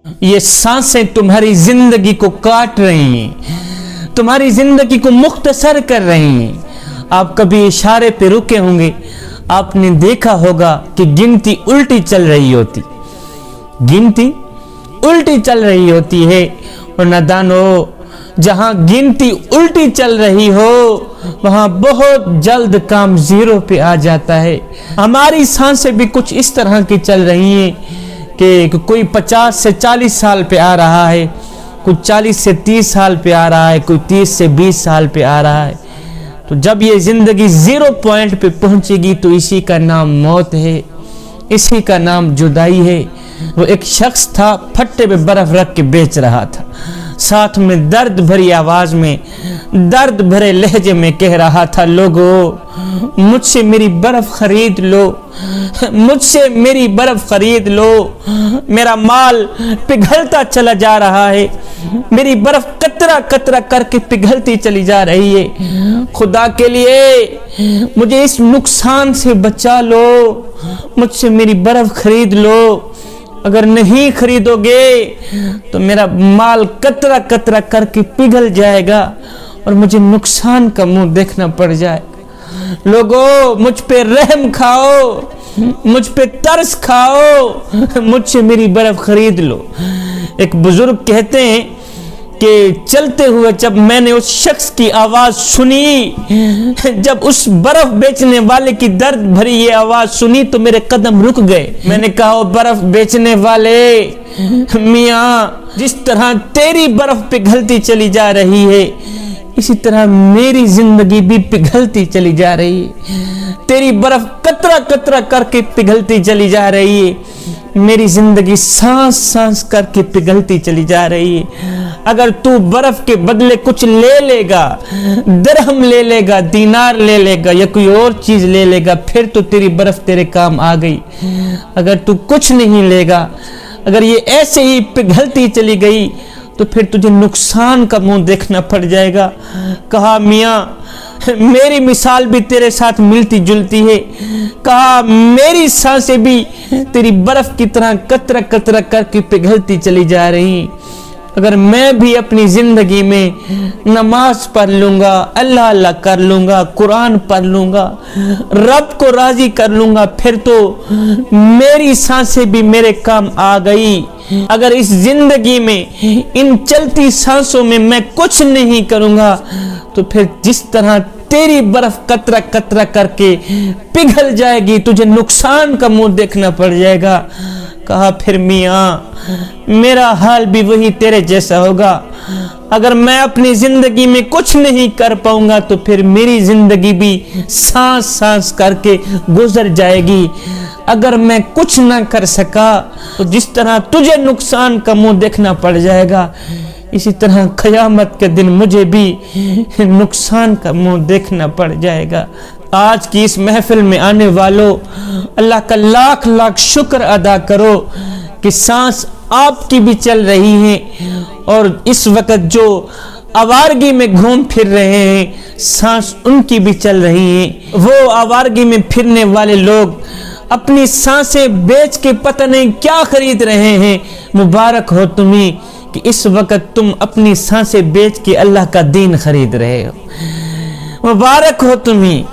یہ सांसें तुम्हारी जिंदगी को काट रही हैं, तुम्हारी जिंदगी को मुख्तसर कर रही हैं। आप कभी इशारे पे रुके होंगे, आपने देखा होगा कि गिनती उल्टी चल रही होती, गिनती उल्टी चल रही होती है। और नादानो, जहां गिनती उल्टी चल रही हो वहां बहुत जल्द काम जीरो पे आ जाता है। हमारी सांसें भी कुछ इस तरह की चल रही हैं कि कोई 50 से 40 साल पे आ रहा है, कोई 40 से 30 साल पे आ रहा है, कोई 30 से 20 साल पे आ रहा है। तो जब ये जिंदगी जीरो पॉइंट पे पहुंचेगी तो इसी का नाम मौत है, इसी का नाम जुदाई है। वो एक शख्स था, फट्टे पे बर्फ रख के बेच रहा था, साथ में दर्द भरी आवाज में, दर्द भरे लहजे में कह रहा था, लोगों मुझसे मेरी बर्फ खरीद लो, मुझसे मेरी बर्फ खरीद लो, मेरा माल पिघलता चला जा रहा है, मेरी बर्फ कतरा कतरा करके पिघलती चली जा रही है। खुदा के लिए मुझे इस नुकसान से बचा लो, मुझसे मेरी बर्फ खरीद लो। अगर नहीं खरीदोगे तो मेरा माल कतरा कतरा करके पिघल जाएगा और मुझे नुकसान का मुंह देखना पड़ जाएगा। लोगों मुझ पे रहम खाओ, मुझ पे तरस खाओ, मुझसे मेरी बर्फ खरीद लो। एक बुजुर्ग कहते हैं कि चलते हुए जब मैंने उस शख्स की आवाज सुनी, जब उस बर्फ बेचने वाले की दर्द भरी ये आवाज सुनी तो मेरे कदम रुक गए। मैंने कहा, बर्फ बेचने वाले मियाँ, जिस तरह तेरी बर्फ पिघलती चली जा रही है इसी तरह मेरी जिंदगी भी पिघलती चली जा रही है। तेरी बर्फ कतरा कतरा करके पिघलती चली जा रही है, मेरी जिंदगी सांस सांस करके पिघलती चली जा रही है। अगर तू बर्फ के बदले कुछ ले लेगा, दरहम ले लेगा, दीनार ले लेगा या कोई और चीज ले लेगा, फिर तो तेरी बर्फ तेरे काम आ गई। अगर तू कुछ नहीं लेगा, अगर ये ऐसे ही पिघलती चली गई तो फिर तुझे नुकसान का मुंह देखना पड़ जाएगा। कहा, मियाँ मेरी मिसाल भी तेरे साथ मिलती जुलती है। कहा, मेरी सांसें भी तेरी बर्फ की तरह कतरा कतरा करके पिघलती चली जा रही। अगर मैं भी अपनी जिंदगी में नमाज पढ़ लूंगा, अल्लाह अल्लाह कर लूंगा, कुरान पढ़ लूंगा, रब को राजी कर लूंगा, फिर तो मेरी सांसें भी मेरे काम आ गई। अगर इस जिंदगी में इन चलती सांसों में मैं कुछ नहीं करूंगा तो फिर जिस तरह तेरी बर्फ कतरा कतरा करके पिघल जाएगी, तुझे नुकसान का मुंह देखना पड़ जाएगा। कहा, फिर मियाँ मेरा हाल भी वही तेरे जैसा होगा। अगर मैं अपनी जिंदगी में कुछ नहीं कर पाऊंगा तो फिर मेरी जिंदगी भी सांस सांस करके गुजर जाएगी। अगर मैं कुछ ना कर सका तो जिस तरह तुझे नुकसान का मुंह देखना पड़ जाएगा, इसी तरह क़यामत के दिन मुझे भी नुकसान का मुंह देखना पड़ जाएगा। आज की इस महफिल में आने वालों, अल्लाह का लाख लाख शुक्र अदा करो कि सांस आपकी भी चल रही है और इस वक्त जो आवारगी में घूम फिर रहे हैं सांस उनकी भी चल रही है। वो आवारगी में फिरने वाले लोग अपनी सांसें बेच के पता नहीं क्या खरीद रहे हैं। मुबारक हो तुम्हें कि इस वक्त तुम अपनी सांसें बेच के अल्लाह का दीन खरीद रहे हो। मुबारक हो तुम्हें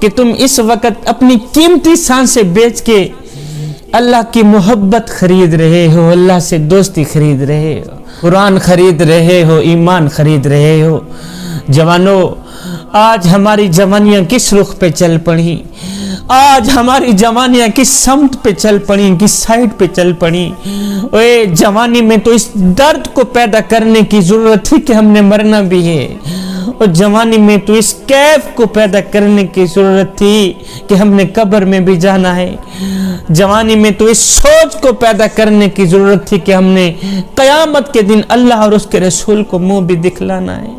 कि तुम इस वक्त अपनी कीमती सांसें बेच के अल्लाह की मोहब्बत खरीद रहे हो, अल्लाह से दोस्ती खरीद रहे हो, कुरान खरीद रहे हो, ईमान खरीद रहे हो। जवानों, आज हमारी जवानियां किस रुख पे चल पड़ी, आज हमारी जवानियां किस समत पे चल पड़ी, किस साइड पे चल पड़ी। ओए जवानी में तो इस दर्द को पैदा करने की जरूरत थी कि हमने मरना भी है, और जवानी में तो इस कैफ को पैदा करने की जरूरत थी कि हमने कब्र में भी जाना है। जवानी में तो इस सोच को पैदा करने की जरूरत थी कि हमने कयामत के दिन अल्लाह और उसके रसूल को मुंह भी दिखलाना है।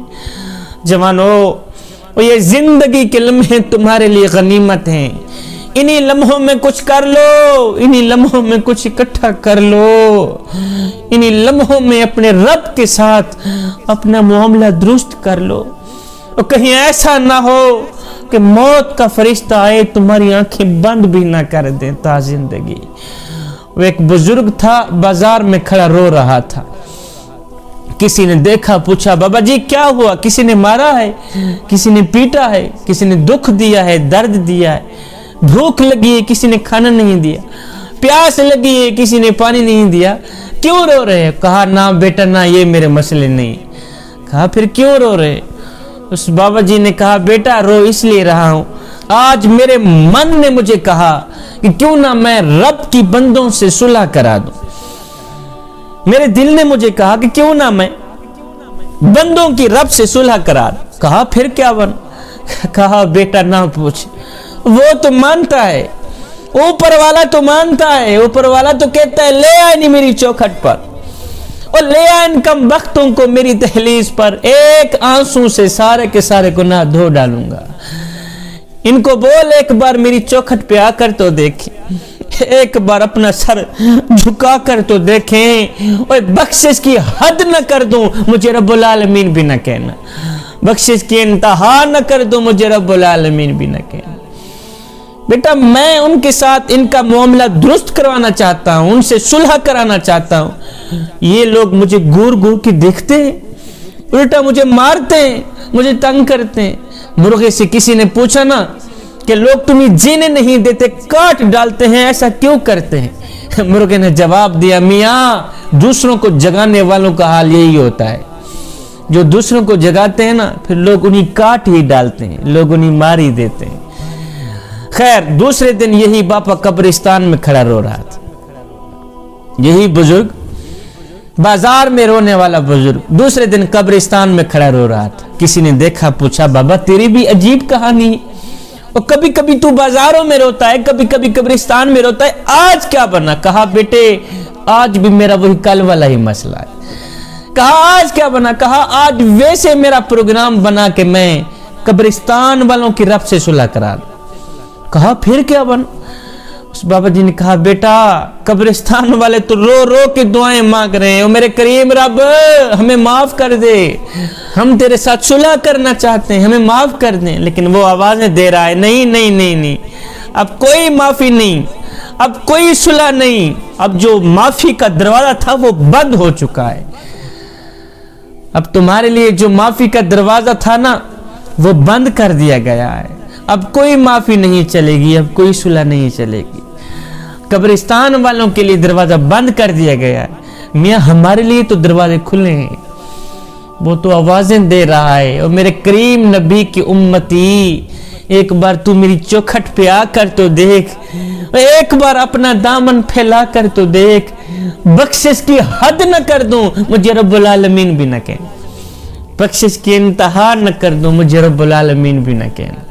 जवानों, ये जिंदगी के लम्हे तुम्हारे लिए गनीमत हैं। इन्हीं लम्हों में कुछ कर लो, इन्हीं लम्हों में कुछ इकट्ठा कर लो, इन्हीं लम्हों में अपने रब के साथ अपना मामला दुरुस्त कर लो। और कहीं ऐसा ना हो कि मौत का फरिश्ता आए तुम्हारी आंखें बंद भी ना कर दे ता जिंदगी। वो एक बुजुर्ग था, बाजार में खड़ा रो रहा था। किसी ने देखा, पूछा, बाबा जी क्या हुआ? किसी ने मारा है, किसी ने पीटा है, किसी ने दुख दिया है, दर्द दिया है, भूख लगी है, किसी ने खाना नहीं दिया, प्यास लगी है, किसी ने पानी नहीं दिया, क्यों रो रहे हैं? कहा, ना बेटा ना, ये मेरे मसले नहीं। कहा, फिर क्यों रो रहे? उस बाबा जी ने कहा, बेटा रो इसलिए रहा हूं, आज मेरे मन ने मुझे कहा कि क्यों ना मैं रब की बंदों से सुलह करा दूं। मेरे दिल ने मुझे कहा कि क्यों ना मैं बंदों की रब से सुलह करा दूं। कहा, फिर क्या बन? कहा, बेटा ना पूछ, वो तो मानता है, ऊपर वाला तो मानता है, ऊपर वाला तो कहता है ले आए नहीं मेरी चौखट पर, और ले आए इन कम वक्तों को मेरी दहलीज पर, एक आंसू से सारे के सारे गुनाह धो डालूंगा। इनको बोल एक बार मेरी चौखट पे आकर तो देखें, एक बार अपना सर झुका कर तो देखें, और बख्शिश की हद न कर दूं मुझे रब्बुल आलमीन भी न कहना, बख्शिश की इंतहा न कर दूं मुझे रब्बुल आलमीन भी न कहना। बेटा मैं उनके साथ इनका मामला दुरुस्त करवाना चाहता हूं, उनसे सुलह कराना चाहता हूं। ये लोग मुझे घूर घूर के देखते हैं, उल्टा मुझे मारते हैं, मुझे तंग करते हैं। मुर्गे से किसी ने पूछा ना कि लोग तुम्हें जीने नहीं देते, काट डालते हैं, ऐसा क्यों करते हैं? मुर्गे ने जवाब दिया, मियाँ दूसरों को जगाने वालों का हाल यही होता है, जो दूसरों को जगाते हैं ना फिर लोग उन्हें काट ही डालते हैं, लोग उन्हें मार ही देते हैं। खैर दूसरे दिन यही बापा कब्रिस्तान में खड़ा रो रहा था, यही बुजुर्ग, बाजार में रोने वाला बुजुर्ग दूसरे दिन कब्रिस्तान में खड़ा रो रहा था। किसी ने देखा, पूछा, बाबा तेरी भी अजीब कहानी है, और कभी कभी तू बाजारों में रोता है, कभी कभी कब्रिस्तान में रोता है, आज क्या बना? कहा, बेटे आज भी मेरा वही कल वाला ही मसला है। कहा, आज क्या बना? कहा, आज वैसे मेरा प्रोग्राम बना के मैं कब्रिस्तान वालों की रब से सुलह करा दूं। कहा, फिर क्या बन? उस बाबा जी ने कहा, बेटा कब्रिस्तान वाले तो रो रो के दुआएं मांग रहे हैं, मेरे करीम रब हमें माफ कर दे, हम तेरे साथ सुलह करना चाहते हैं, हमें माफ कर दें। लेकिन वो आवाजें दे रहा है, नहीं नहीं नहीं नहीं, अब कोई माफी नहीं, अब कोई सुलह नहीं, अब जो माफी का दरवाजा था वो बंद हो चुका है। अब तुम्हारे लिए जो माफी का दरवाजा था ना वो बंद कर दिया गया है, अब कोई माफी नहीं चलेगी, अब कोई सुलह नहीं चलेगी, कब्रिस्तान वालों के लिए दरवाजा बंद कर दिया गया है। मियाँ हमारे लिए तो दरवाजे खुले हैं, वो तो आवाजें दे रहा है, और मेरे करीम नबी की उम्मती एक बार तू मेरी चौखट पे आकर तो देख, एक बार अपना दामन फैला कर तो देख, बख्शिश की हद न कर दूं मुझे रब्बुल आलमीन भी न कहे, बख्शिश की इंतहा न कर दूं मुझे रब्बुल आलमीन भी न कहे।